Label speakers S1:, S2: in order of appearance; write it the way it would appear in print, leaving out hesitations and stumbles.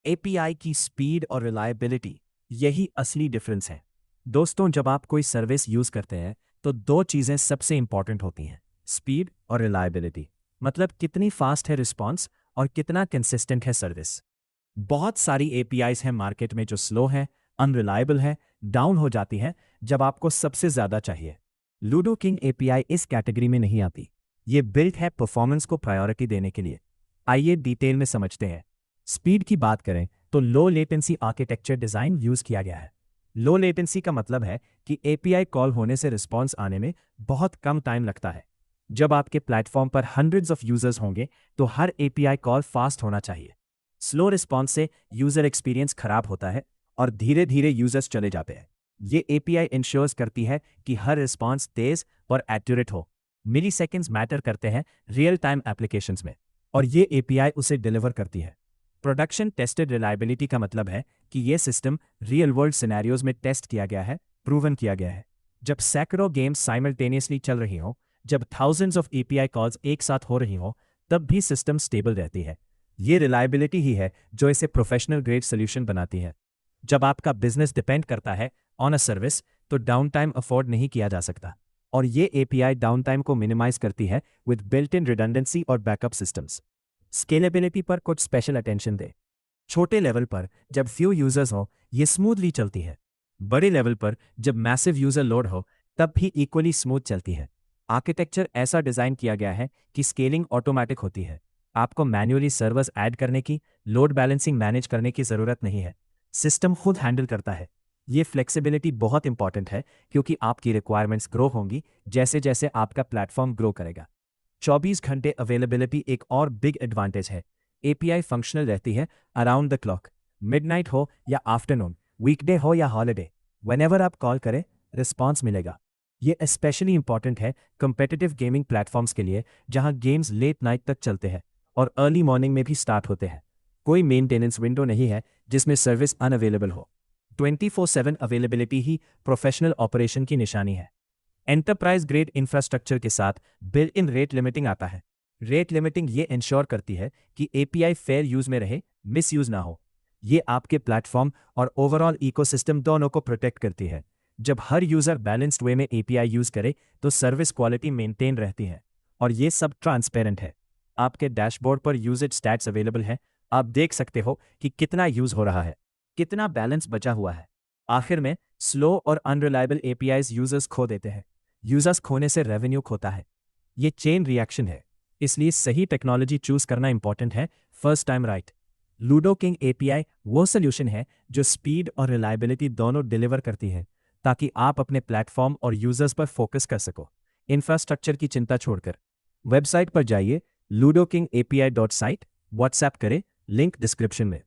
S1: API की speed और reliability, यही असली डिफरेंस है। दोस्तों, जब आप कोई सर्विस यूज करते हैं तो दो चीजें सबसे इंपॉर्टेंट होती हैं, स्पीड और रिलायबिलिटी। मतलब कितनी फास्ट है रिस्पॉन्स और कितना कंसिस्टेंट है सर्विस। बहुत सारी एपीआईज हैं मार्केट में जो स्लो है, अनरिलायबल है, डाउन हो जाती है जब आपको सबसे ज्यादा चाहिए। लूडो किंग एपीआई इस कैटेगरी में नहीं आती। ये बिल्ट है परफॉर्मेंस को प्रायोरिटी देने के लिए। आइए डिटेल में समझते हैं। स्पीड की बात करें तो low latency architecture design use किया गया है। लो लेटेंसी का मतलब है कि एपीआई कॉल होने से रिस्पॉन्स आने में बहुत कम टाइम लगता है। जब आपके प्लेटफॉर्म पर हंड्रेड्स ऑफ यूजर्स होंगे तो हर एपीआई कॉल फास्ट होना चाहिए। स्लो रिस्पॉन्स से यूजर एक्सपीरियंस खराब होता है और धीरे धीरे यूजर्स चले जाते हैं। ये एपीआई इंश्योर्स करती है कि हर रिस्पॉन्स तेज और एक्यूरेट हो। मिली सेकेंड्स मैटर करते हैं रियल टाइम एप्लीकेशंस में, और ये एपीआई उसे डिलीवर करती है। प्रोडक्शन टेस्टेड रिलायबिलिटी का मतलब है कि ये सिस्टम रियल वर्ल्ड सिनेरियोज में टेस्ट किया गया है, प्रूवन किया गया है। जब सैकड़ों गेम्स साइमल्टेनियसली चल रही हो, जब थाउजेंड्स ऑफ एपीआई कॉल्स एक साथ हो रही हो, तब भी सिस्टम स्टेबल रहती है। ये रिलायबिलिटी ही है जो इसे प्रोफेशनल ग्रेड सोल्यूशन बनाती है। जब आपका बिजनेस डिपेंड करता है ऑन अ सर्विस, तो डाउन टाइम अफोर्ड नहीं किया जा सकता, और ये एपीआई डाउन टाइम को मिनिमाइज करती है विद बिल्ट इन रिडंडेंसी और बैकअप सिस्टम्स। स्केलेबिलिटी पर कुछ स्पेशल अटेंशन दे। छोटे लेवल पर जब फ्यू यूजर्स हो, ये स्मूथली चलती है। बड़े लेवल पर जब मैसिव यूजर लोड हो, तब भी इक्वली स्मूथ चलती है। आर्किटेक्चर ऐसा डिजाइन किया गया है कि स्केलिंग ऑटोमेटिक होती है। आपको मैन्युअली सर्वर्स ऐड करने की, लोड बैलेंसिंग मैनेज करने की जरूरत नहीं है। सिस्टम खुद हैंडल करता है। ये फ्लेक्सिबिलिटी बहुत इंपॉर्टेंट है क्योंकि आपकी रिक्वायरमेंट्स ग्रो होंगी जैसे जैसे आपका प्लेटफॉर्म ग्रो करेगा। 24 घंटे अवेलेबिलिटी एक और बिग एडवांटेज है। एपीआई फंक्शनल रहती है अराउंड द क्लॉक। मिडनाइट हो या आफ्टरनून, वीकडे हो या हॉलिडे, व्हेनेवर आप कॉल करें रिस्पॉन्स मिलेगा। ये स्पेशली इंपॉर्टेंट है कंपेटिटिव गेमिंग प्लेटफॉर्म्स के लिए, जहां गेम्स लेट नाइट तक चलते हैं और अर्ली मॉर्निंग में भी स्टार्ट होते हैं। कोई मेंटेनेंस विंडो नहीं है जिसमें सर्विस अनअवेलेबल हो। 24/7 अवेलेबिलिटी ही प्रोफेशनल ऑपरेशन की निशानी है। एंटरप्राइज ग्रेड इंफ्रास्ट्रक्चर के साथ बिल्ट इन रेट लिमिटिंग आता है। रेट लिमिटिंग ये इंश्योर करती है कि एपीआई फेयर यूज में रहे, मिस यूज ना हो। ये आपके प्लेटफॉर्म और ओवरऑल इकोसिस्टम दोनों को प्रोटेक्ट करती है। जब हर यूजर बैलेंस्ड वे में एपीआई यूज करे तो सर्विस क्वालिटी मेंटेन रहती है, और ये सब ट्रांसपेरेंट है। आपके डैशबोर्ड पर यूजेज स्टैट्स अवेलेबल है। आप देख सकते हो कि कितना यूज हो रहा है, कितना बैलेंस बचा हुआ है। आखिर में स्लो और अनरिलायबल एपीआईज यूजर्स खो देते हैं। यूजर्स खोने से रेवेन्यू खोता है। ये चेन रिएक्शन है, इसलिए सही टेक्नोलॉजी चूज करना इंपॉर्टेंट है first time right. Ludo king API वो सोल्यूशन है जो स्पीड और रिलायबिलिटी दोनों डिलीवर करती है, ताकि आप अपने प्लेटफॉर्म और यूजर्स पर फोकस कर सको, इंफ्रास्ट्रक्चर की चिंता छोड़कर। वेबसाइट पर जाइए ludokingapi.site, व्हाट्सएप करें, लिंक डिस्क्रिप्शन में।